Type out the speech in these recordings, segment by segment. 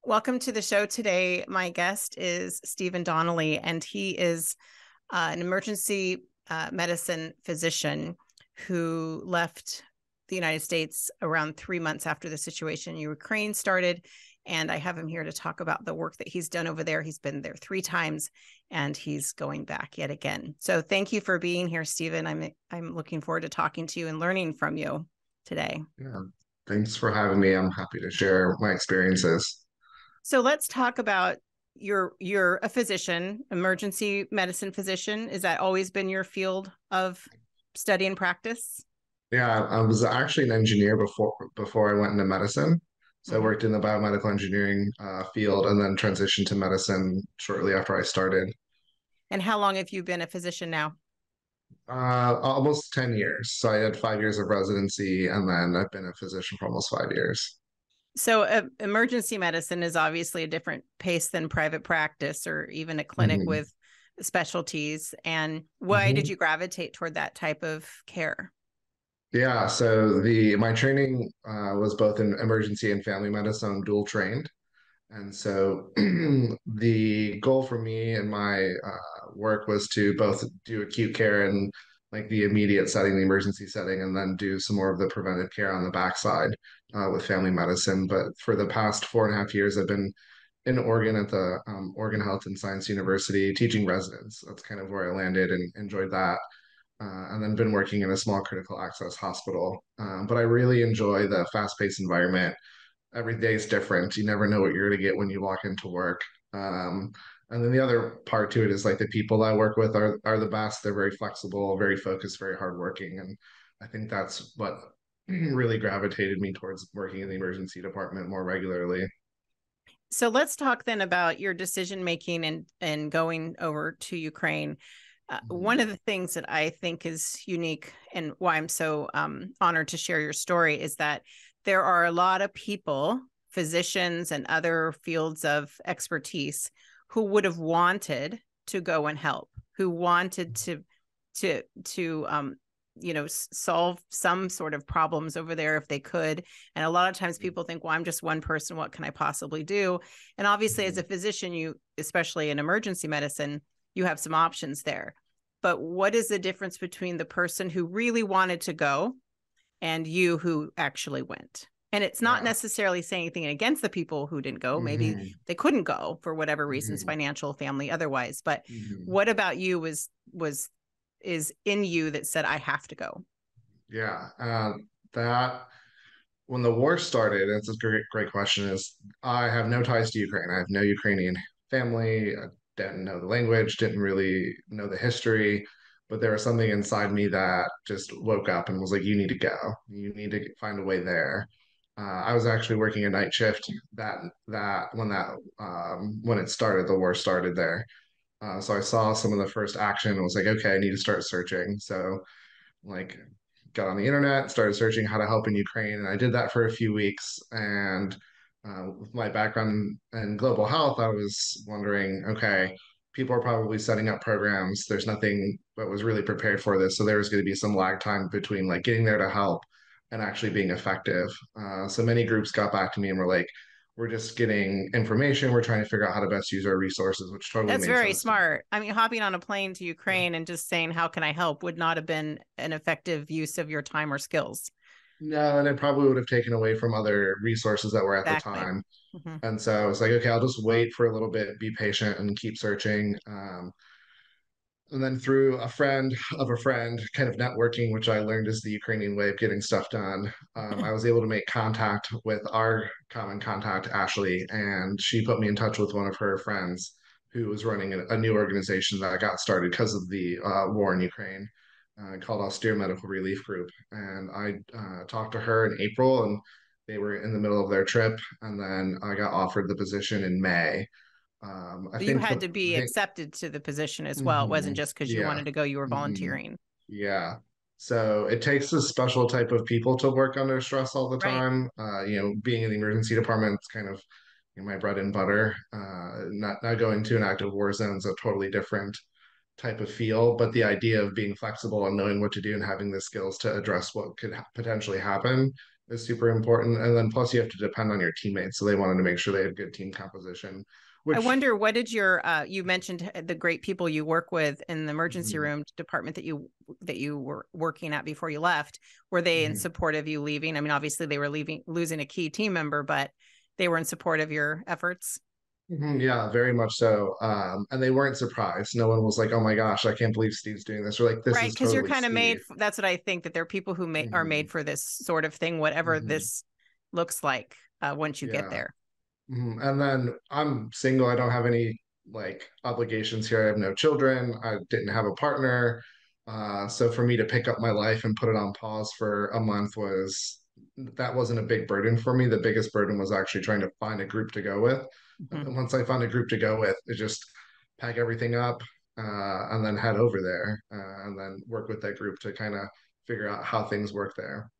Welcome to the show today. My guest is Stephen Donnelly, and he is an emergency medicine physician who left the United States around 3 months after the situation in Ukraine started. And I have him here to talk about the work that he's done over there. He's been there 3 times, and he's going back yet again. So thank you for being here, Stephen. I'm looking forward to talking to you and learning from you today. Yeah, thanks for having me. I'm happy to share my experiences. So let's talk about you're a physician, emergency medicine physician. Is that always been your field of study and practice? Yeah, I was actually an engineer before I went into medicine. So I Hmm. worked in the biomedical engineering field and then transitioned to medicine shortly after I started. And how long have you been a physician now? Almost 10 years. So I had 5 years of residency and then I've been a physician for almost 5 years. So emergency medicine is obviously a different pace than private practice or even a clinic hmm with specialties. And why did hmm you gravitate toward that type of care? Yeah, so the my training was both in emergency and family medicine. I'm dual trained. And so the goal for me and my work was to both do acute care and like the immediate setting, the emergency setting, and then do some more of the preventive care on the backside with family medicine. But for the past 4.5 years, I've been in Oregon at the Oregon Health and Science University teaching residents. That's kind of where I landed and enjoyed that. And then been working in a small critical access hospital. But I really enjoy the fast-paced environment. Every day is different. You never know what you're going to get when you walk into work. Um, and then the other part to it is like the people I work with are the best. They're very flexible, very focused, very hardworking, and I think that's what really gravitated me towards working in the emergency department more regularly. So let's talk then about your decision making and going over to Ukraine. One Mhm. of the things that I think is unique and why I'm so honored to share your story is that there are a lot of people, physicians and other fields of expertise, who would have wanted to go and help, who wanted to solve some sort of problems over there if they could. And a lot of times people think, well, I'm just one person, what can I possibly do? And obviously as a Mhm. physician, you, especially in emergency medicine, you have some options there. But what is the difference between the person who really wanted to go and you who actually went? And it's not Yeah. necessarily saying anything against the people who didn't go. Maybe hmm they couldn't go for whatever reasons, hmm financial, family, otherwise. But hmm what about you was is in you that said, I have to go? Yeah. That when the war started, it's a great question. Is I have no ties to Ukraine. I have no Ukrainian family. I didn't know the language, didn't really know the history, but there was something inside me that just woke up and was like, "You need to go. You need to find a way there." I was actually working a night shift when it started, the war started there. So I saw some of the first action and was like, "Okay, I need to start searching." So like got on the internet, started searching how to help in Ukraine, and I did that for a few weeks. And with my background in global health, I was wondering, okay, people are probably setting up programs. There's nothing that was really prepared for this, so there was going to be some lag time between like getting there to help and actually being effective. So many groups got back to me and were like, "We're just getting information. We're trying to figure out how to best use our resources," which totally That's made very sense to me. smart. I mean, hopping on a plane to Yeah. Ukraine and just saying, how can I help would not have been an effective use of your time or skills. No, and it probably would have taken away from other resources that were at the Exactly. time. Hmm. And so I was like, okay, I'll just wait for a little bit, be patient, and keep searching. And then through a friend of a friend, kind of networking, which I learned is the Ukrainian way of getting stuff done, I was able to make contact with our common contact, Ashley, and she put me in touch with one of her friends who was running a new organization that got started because of the war in Ukraine, called Austere Medical Relief Group. And I talked to her in April, and they were in the middle of their trip, and then I got offered the position in May. I So you think had to be accepted to the position as well. It wasn't Mhm. just because you Yeah. wanted to go, you were hmm volunteering. Yeah. So it takes a special type of people to work under stress all the Right. time. Being in the emergency department, it's kind of my bread and butter. Not going to an active war zone is a totally different type of feel, but the idea of being flexible and knowing what to do and having the skills to address what could potentially happen is super important. And then plus you have to depend on your teammates. So they wanted to make sure they had good team composition, I which wonder, what did your you mentioned the great people you work with in the emergency mhm, room department that you were working at before you left. Were they in mhm. support of you leaving? I mean, obviously they were losing a key team member, but they were in support of your efforts. Yeah, very much so. And they weren't surprised. No one was like, "Oh my gosh, I can't believe Steve's doing this." Or like, "This Right, is because you're totally kind of Steve." that's what I think, that there are people who are Hmm. made for this sort of thing, whatever Hmm. this looks like once you get Yeah. there. And then I'm single. I don't have any like obligations here. I have no children. I didn't have a partner. So for me to pick up my life and put it on pause for a month that wasn't a big burden for me. The biggest burden was actually trying to find a group to go with. And Mhm. then once I found a group to go with, it just pack everything up and then head over there and then work with that group to kind of figure out how things work there.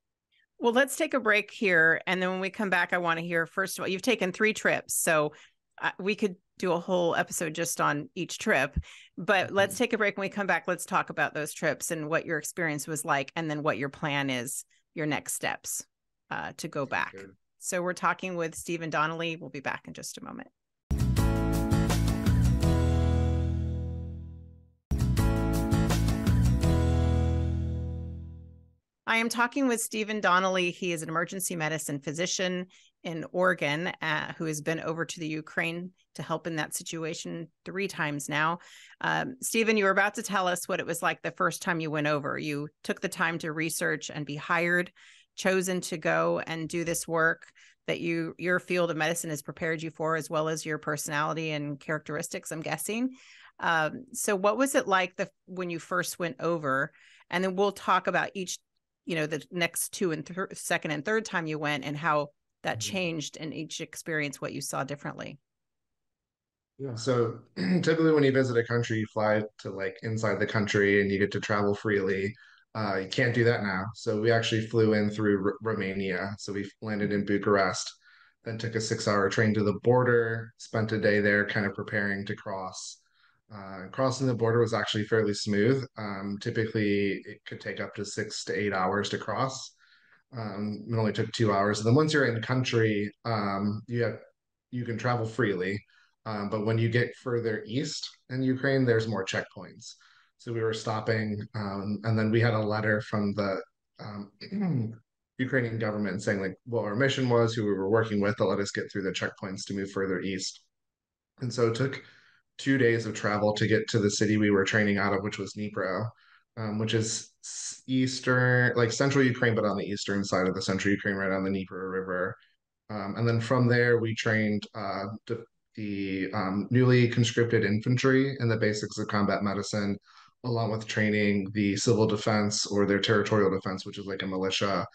Well, let's take a break here. And then when we come back, I want to hear, first of all, you've taken 3 trips. So we could do a whole episode just on each trip. But let's Mhm. take a break. When we come back, let's talk about those trips and what your experience was like, and then what your plan is, your next steps to go Sounds back. good. So we're talking with Stephen Donnelly. We'll be back in just a moment. I am talking with Stephen Donnelly. He is an emergency medicine physician in Oregon who has been over to the Ukraine to help in that situation 3 times now. Stephen, you were about to tell us what it was like the first time you went over. You took the time to research and be hired, chosen to go and do this work that your field of medicine has prepared you for, as well as your personality and characteristics, I'm guessing. So what was it like when you first went over? And then we'll talk about each, the next two and second and third time you went, and how that Mhm. changed in each experience, what you saw differently. Yeah. So typically when you visit a country, you fly to like inside the country and you get to travel freely. You can't do that now. So we actually flew in through Romania. So we landed in Bucharest, then took a 6 hour train to the border, spent a day there kind of preparing to cross. Crossing the border was actually fairly smooth. Typically, it could take up to 6 to 8 hours to cross. It only took 2 hours. And then once you're in country, you can travel freely. But when you get further east in Ukraine, there's more checkpoints. So we were stopping, and then we had a letter from the Ukrainian government saying like what our mission was, who we were working with, to let us get through the checkpoints to move further east. And so it took 2 days of travel to get to the city we were training out of, which was Dnipro, which is eastern, like central Ukraine, but on the eastern side of the central Ukraine, right on the Dnieper River. And then from there, we trained the newly conscripted infantry in the basics of combat medicine, along with training the civil defense or their territorial defense, which is like a militia,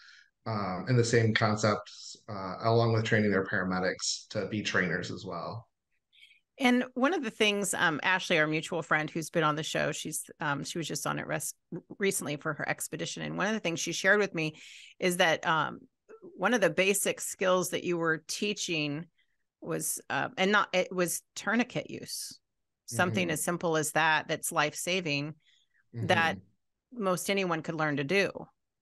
and the same concepts, along with training their paramedics to be trainers as well. And one of the things, Ashley, our mutual friend who's been on the show, she was just on it recently for her expedition, and one of the things she shared with me is that one of the basic skills that you were teaching was, and not it was tourniquet use, something Hmm. as simple as that, that's life saving, that Hmm. most anyone could learn to do.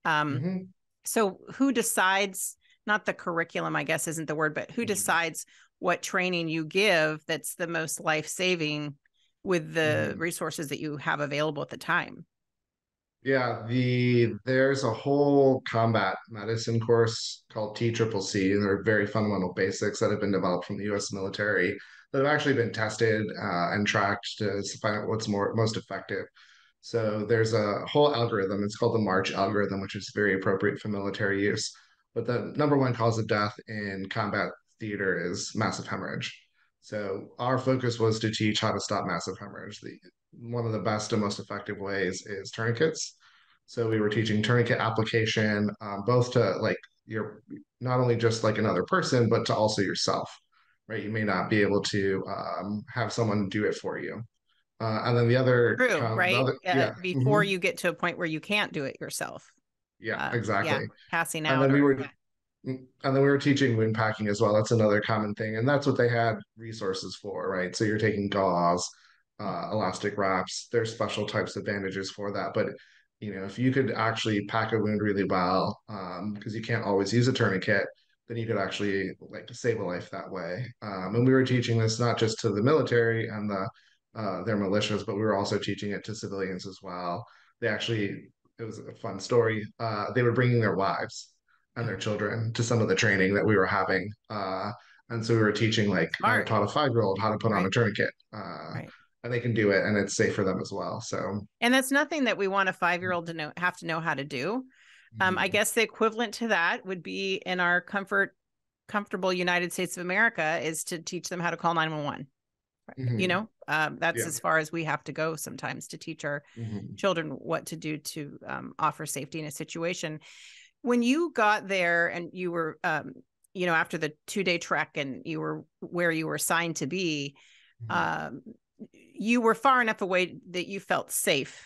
Um, Hmm. so who decides, not the curriculum, I guess isn't the word, but who decides what training you give that's the most life-saving with the Hmm. resources that you have available at the time? Yeah, there's a whole combat medicine course called TCCC. They're very fundamental basics that have been developed from the U.S. military that have actually been tested and tracked to find out what's most effective. So there's a whole algorithm. It's called the March algorithm, which is very appropriate for military use. But the number one cause of death in combat theater is massive hemorrhage. So our focus was to teach how to stop massive hemorrhage. One of the best and most effective ways is tourniquets. So we were teaching tourniquet application, both to like you're not only just like another person, but to also yourself, right? You may not be able to have someone do it for you. And then True, the right? other, yeah, Before you get to a point where you can't do it yourself. yeah, Yeah, exactly. passing And out then we or were and then we were teaching wound packing as well. That's another common thing. And that's what they had resources for, right? So you're taking gauze, elastic wraps. There's special types of bandages for that. But if you could actually pack a wound really well, because you can't always use a tourniquet, then you could actually like save a life that way. And we were teaching this not just to the military and their militias, but we were also teaching it to civilians as well. They actually, it was a fun story. They were bringing their wives and their Oh, children to some of the training that we were having. And so we were teaching, like, I smart. taught a 5 year old how to put on a Right. tourniquet, Right. and they can do it, and it's safe for them as well. So, And that's nothing that we want a 5-year-old to know how to do. I mhm, guess the equivalent to that would be in our comfortable United States of America is to teach them how to call 911. mhm, That's yeah, as far as we have to go sometimes to teach our mhm, children what to do to offer safety in a situation. When you got there and you were, after the 2-day trek and you were where you were assigned to be, mhm. um, you were far enough away that you felt safe.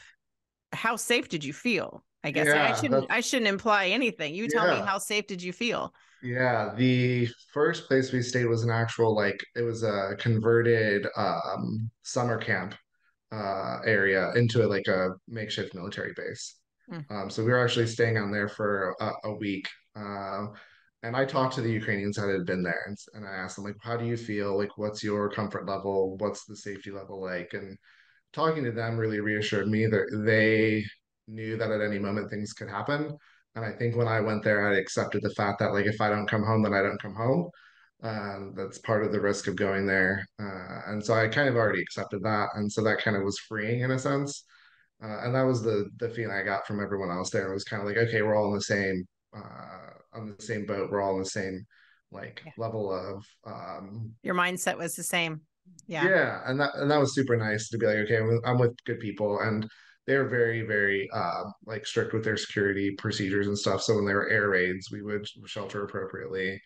How safe did you feel? I guess I Yeah, shouldn't I shouldn't imply anything. You tell me, yeah, how safe did you feel? yeah. The first place we stayed was an actual, like, it was a converted summer camp area into like a makeshift military base. Mm. So we were actually staying on there for a week. And I talked to the Ukrainians that had been there, and I asked them, like, how do you feel? Like, what's your comfort level? What's the safety level like? And talking to them really reassured me that they knew that at any moment things could happen. And I think when I went there, I accepted the fact that, like, if I don't come home, then I don't come home. That's part of the risk of going there. And so I kind of already accepted that. And so that kind of was freeing in a sense. And that was the feeling I got from everyone else there. It was kind of like, okay, we're all on the same boat. We're all in the same like Yeah. level of Your mindset was the same. Yeah. yeah, and that was super nice to be like, okay, I'm with good people, and they're very, very like strict with their security procedures and stuff. So when there were air raids, we would shelter appropriately.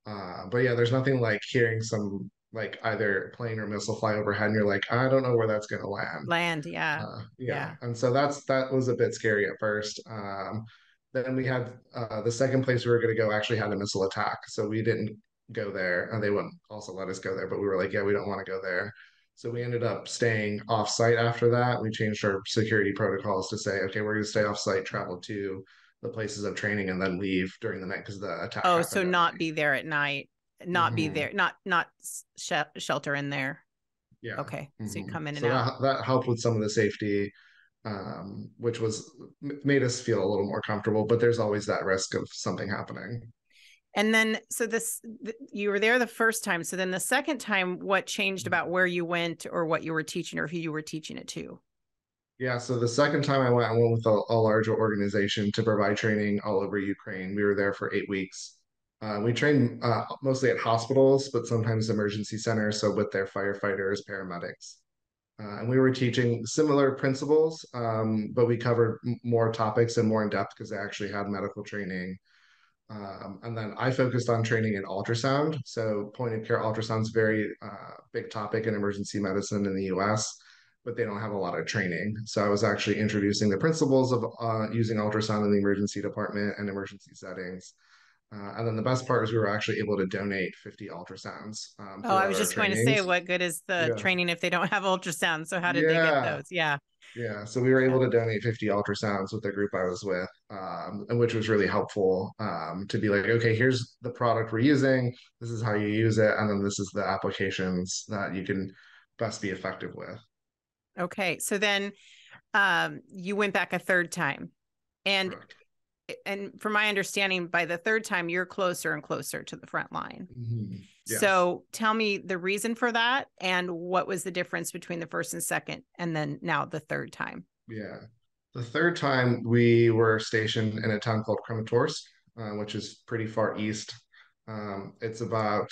But yeah, there's nothing like hearing some like either plane or missile fly overhead, and you're like, I don't know where that's gonna land. Land. Yeah. Yeah, Yeah. and so that was a bit scary at first. Then we had the second place we were going to go actually had a missile attack, so we didn't go there, and they wouldn't also let us go there. But we were like, yeah, we don't want to go there. So we ended up staying off site after that. We changed our security protocols to say, okay, we're going to stay off site, travel to the places of training, and then leave during the night because the attack Oh, so happened at not night. be there at night, not be Hmm. there, not shelter in there. Yeah. Okay. So you Hmm. come in and So out. that helped with some of the safety, which made us feel a little more comfortable. But there's always that risk of something happening. And then, so you were there the first time. So then the second time, what changed about where you went or what you were teaching or who you were teaching it to? Yeah, so the second time I went with a larger organization to provide training all over Ukraine. We were there for 8 weeks. We trained mostly at hospitals, but sometimes emergency centers, so with their firefighters, paramedics. And we were teaching similar principles, but we covered more topics and more in depth because they actually had medical training. And then I focused on training in ultrasound. So point of care ultrasound is very big topic in emergency medicine in the US, but they don't have a lot of training. So I was actually introducing the principles of using ultrasound in the emergency department and emergency settings. And then the best part is we were actually able to donate 50 ultrasounds Oh, I throughout was our just going to say, trainings. what good is the Yeah. training if they don't have ultrasound? So how did they get Yeah. those? Yeah. Yeah, so we were Yeah. able to donate 50 ultrasounds with the group I was with, and which was really helpful to be like, okay, here's the product we're using, this is how you use it, and then this is the applications that you can best be effective with. Okay. So then you went back a third time. And Correct. from my understanding, by the third time, you're closer and closer to the front line. Mhm. Yes. So tell me the reason for that and what was the difference between the first and second, and then now the third time. Yeah. The third time we were stationed in a town called Kramatorsk, which is pretty far east. It's about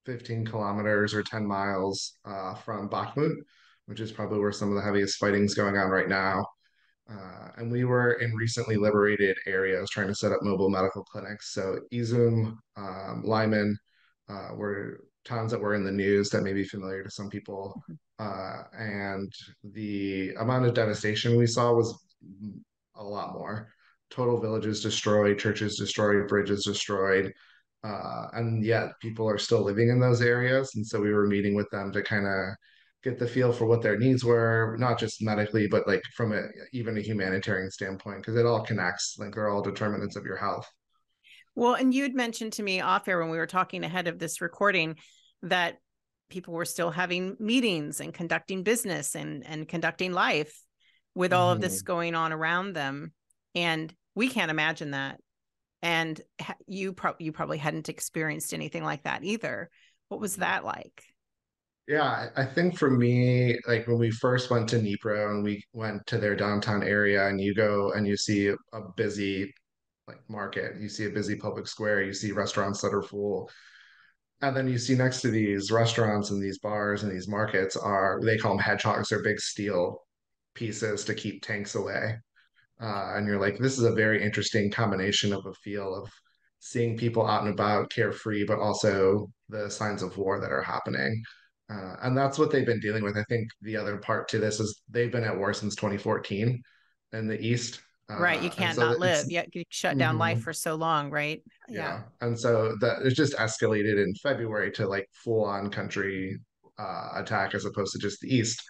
15 kilometers or 10 miles from Bakhmut, which is probably where some of the heaviest fighting's going on right now. And we were in recently liberated areas trying to set up mobile medical clinics. So Izum, Lyman were towns that were in the news that may be familiar to some people. And the amount of devastation we saw was a lot more. Total villages destroyed, churches destroyed, bridges destroyed. And yet people are still living in those areas. And so we were meeting with them to kind of get the feel for what their needs were, not just medically, but like from even a humanitarian standpoint, because it all connects. Like they're all determinants of your health. Well, and you'd mentioned to me off air when we were talking ahead of this recording that people were still having meetings and conducting business and conducting life with all of this Hmm. going on around them. And we can't imagine that. And you probably hadn't experienced anything like that either. What was that like? Yeah, I think for me, like when we first went to Nipro and we went to their downtown area, and you go and you see a busy like market, you see a busy public square, you see restaurants that are full, and then you see next to these restaurants and these bars and these markets are, they call them hedgehogs, they're big steel pieces to keep tanks away. And you're like, this is a very interesting combination of a feel of seeing people out and about, carefree, but also the signs of war that are happening. And that's what they've been dealing with. I think the other part to this is they've been at war since 2014 in the East. Right. You And can't so not live. it's, Yeah. You shut down life mhm, for so long, right? Yeah. yeah. And so that it's just escalated in February to like full on country attack as opposed to just the East.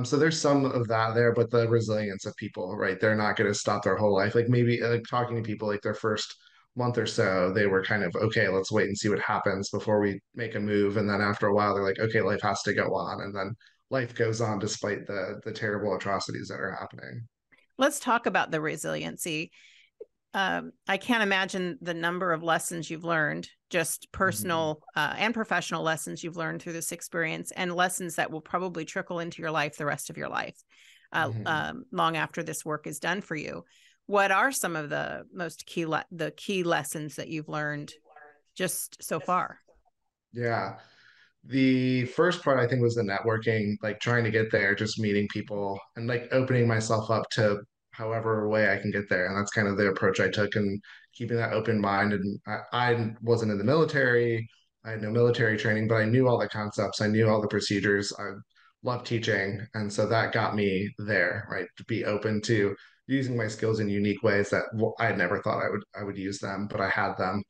So there's some of that there, but the resilience of people, right? They're not going to stop their whole life. Like maybe like talking to people like their first month or so, they were kind of, okay, let's wait and see what happens before we make a move. And then after a while, they're like, okay, life has to go on. And then life goes on despite the terrible atrocities that are happening. Let's talk about the resiliency. I can't imagine the number of lessons you've learned, just Mhm. personal and professional lessons you've learned through this experience, and lessons that will probably trickle into your life the rest of your life, Mhm. long after this work is done for you. What are some of the most the key lessons that you've learned just so far? Yeah. The first part I think was the networking, like trying to get there, just meeting people and like opening myself up to however way I can get there. And that's kind of the approach I took, and keeping that open mind. And I wasn't in the military. I had no military training, but I knew all the concepts. I knew all the procedures. I loved teaching. And so that got me there, right? To be open to using my skills in unique ways that I had never thought I would use them, but I had them.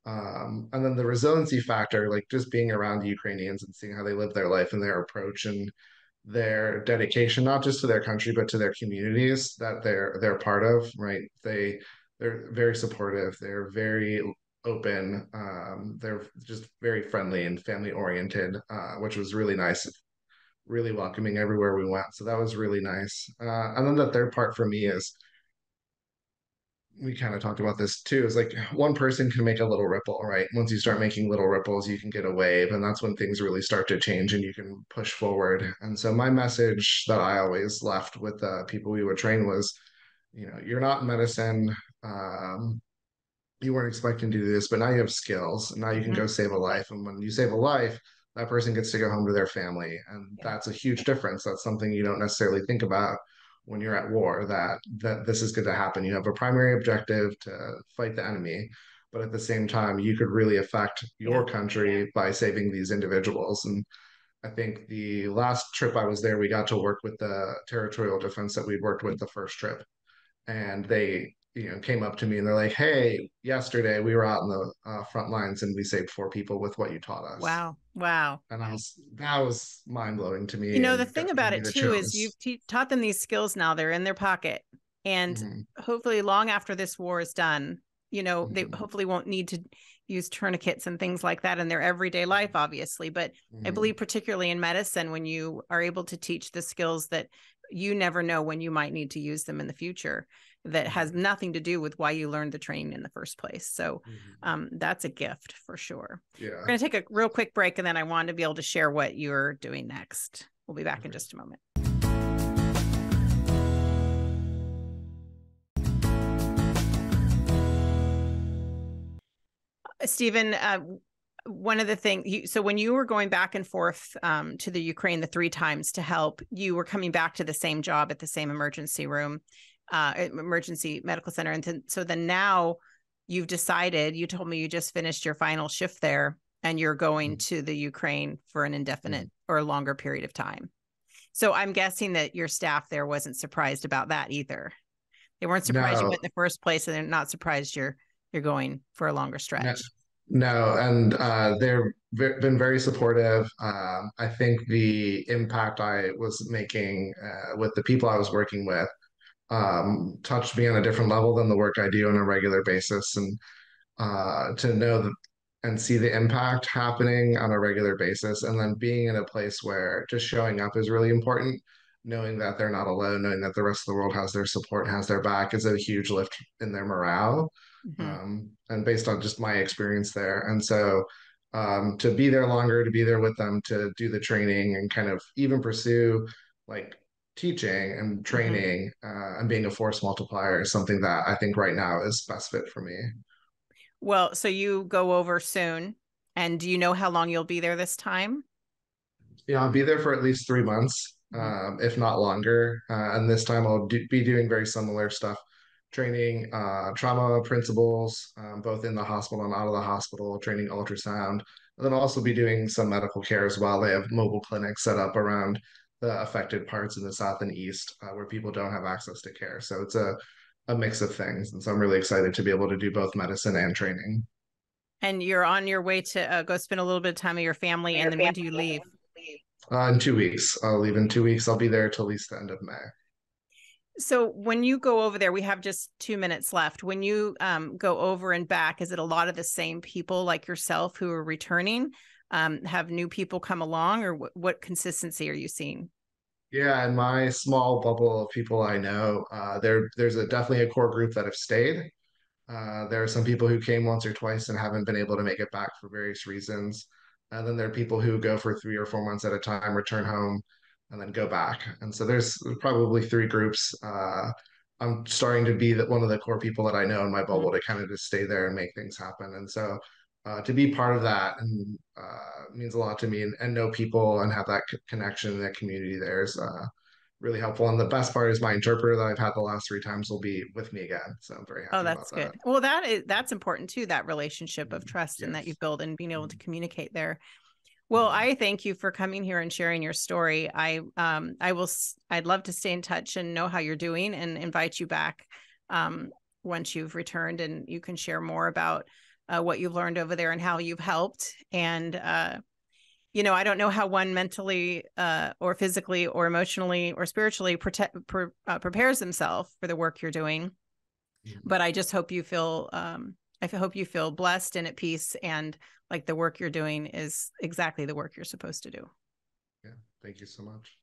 And then the resiliency factor, like just being around the Ukrainians and seeing how they live their life and their approach and their dedication, not just to their country, but to their communities that they're part of, right? They're very supportive. They're very open. They're just very friendly and family oriented, which was really nice, really welcoming everywhere we went. So that was really nice. And then the third part for me is, we kind of talked about this too, is like one person can make a little ripple, right? Once you start making little ripples, you can get a wave, and that's when things really start to change and you can push forward. And so my message that I always left with the people we would train was, you're not in medicine. You weren't expecting to do this, but now you have skills, and now you can Mm-hmm. go save a life. And when you save a life, that person gets to go home to their family, and Yeah. that's a huge difference. That's something you don't necessarily think about when you're at war. That this is going to happen. You have a primary objective to fight the enemy, but at the same time, you could really affect Yeah. your country by saving these individuals. And I think the last trip I was there, we got to work with the territorial defense that we'd worked with the first trip, and they came up to me and they're like, hey, yesterday we were out in the front lines and we saved 4 people with what you taught us. Wow. Wow. And that was mind-blowing to You me know, the and thing gave about me it the too is chills. you've taught them these skills now, they're in their pocket. And Hmm. hopefully, long after this war is done, they Hmm. hopefully won't need to use tourniquets and things like that in their everyday life, obviously. But I Hmm. believe, particularly in medicine, when you are able to teach the skills that you never know when you might need to use them in the future, that has Hmm. nothing to do with why you learned the training in the first place. So Hmm. that's a gift for sure. We're Yeah. going to take a real quick break, and then I wanted to be able to share what you're doing next. We'll be back in Okay. just a moment. Stephen, one of the things, so when you were going back and forth to the Ukraine the 3 times to help, you were coming back to the same job at the same emergency room, emergency medical center. And so then now you've decided, you told me you just finished your final shift there and you're going Hmm. to the Ukraine for an Hmm. indefinite or a longer period of time. So I'm guessing that your staff there wasn't surprised about that either. They weren't surprised you No, went in the first place, and they're not surprised you're going for a longer no, stretch. No, and been very supportive. I think the impact I was making with the people I was working with touched me on a different level than the work I do on a regular basis. And to know that and see the impact happening on a regular basis, and then being in a place where just showing up is really important. Knowing that they're not alone, knowing that the rest of the world has their support, has their back, is a huge lift in their morale. Mhm. And based on just my experience there, and so to be there longer, to be there with them, to do the training, and kind of even pursue like teaching and Mhm. training and being a force multiplier is something that I think right now is best fit for me. Well, so you go over soon, and do you know how long you'll be there this time? Yeah, I'll be there for at least 3 months, Mhm. if not longer. And this time be doing very similar stuff, training trauma principles, both in the hospital and out of the hospital, training ultrasound, and then also be doing some medical care as well. They have mobile clinics set up around the affected parts in the south and east where people don't have access to care. So it's a mix of things. And so I'm really excited to be able to do both medicine and training. And you're on your way to go spend a little bit of time with your family, and then when do you leave? In 2 weeks, I'll leave in 2 weeks. I'll be there till at least the end of May. So when you go over there, we have just 2 minutes left. When you go over and back, is it a lot of the same people like yourself who are returning? Have new people come along, or what consistency are you seeing? Yeah, in my small bubble of people I know, there's definitely a core group that have stayed. There are some people who came once or twice and haven't been able to make it back for various reasons. And then there are people who go for 3 or 4 months at a time, return home, and then go back. And so there's probably three groups. I'm starting to be one of the core people that I know in my bubble Mhm. to kind of just stay there and make things happen. And so to be part of that and means a lot to me, and know people and have that connection, that community there is really helpful. And the best part is my interpreter that I've had the last three times will be with me again. So I'm very Oh, happy about that's that. good. Well, that's important too, that relationship of trust and that you Yes. build and being able to Mhm. communicate there. Well, Mhm. I thank you for coming here and sharing your story. I'd love to stay in touch and know how you're doing and invite you back um, once you've returned and you can share more about what you've learned over there and how you've helped. And I don't know how one mentally or physically or emotionally or spiritually prepares himself for the work you're doing, Mhm. but I just hope you feel I hope you feel blessed and at peace, and like the work you're doing is exactly the work you're supposed to do. Yeah. Thank you so much.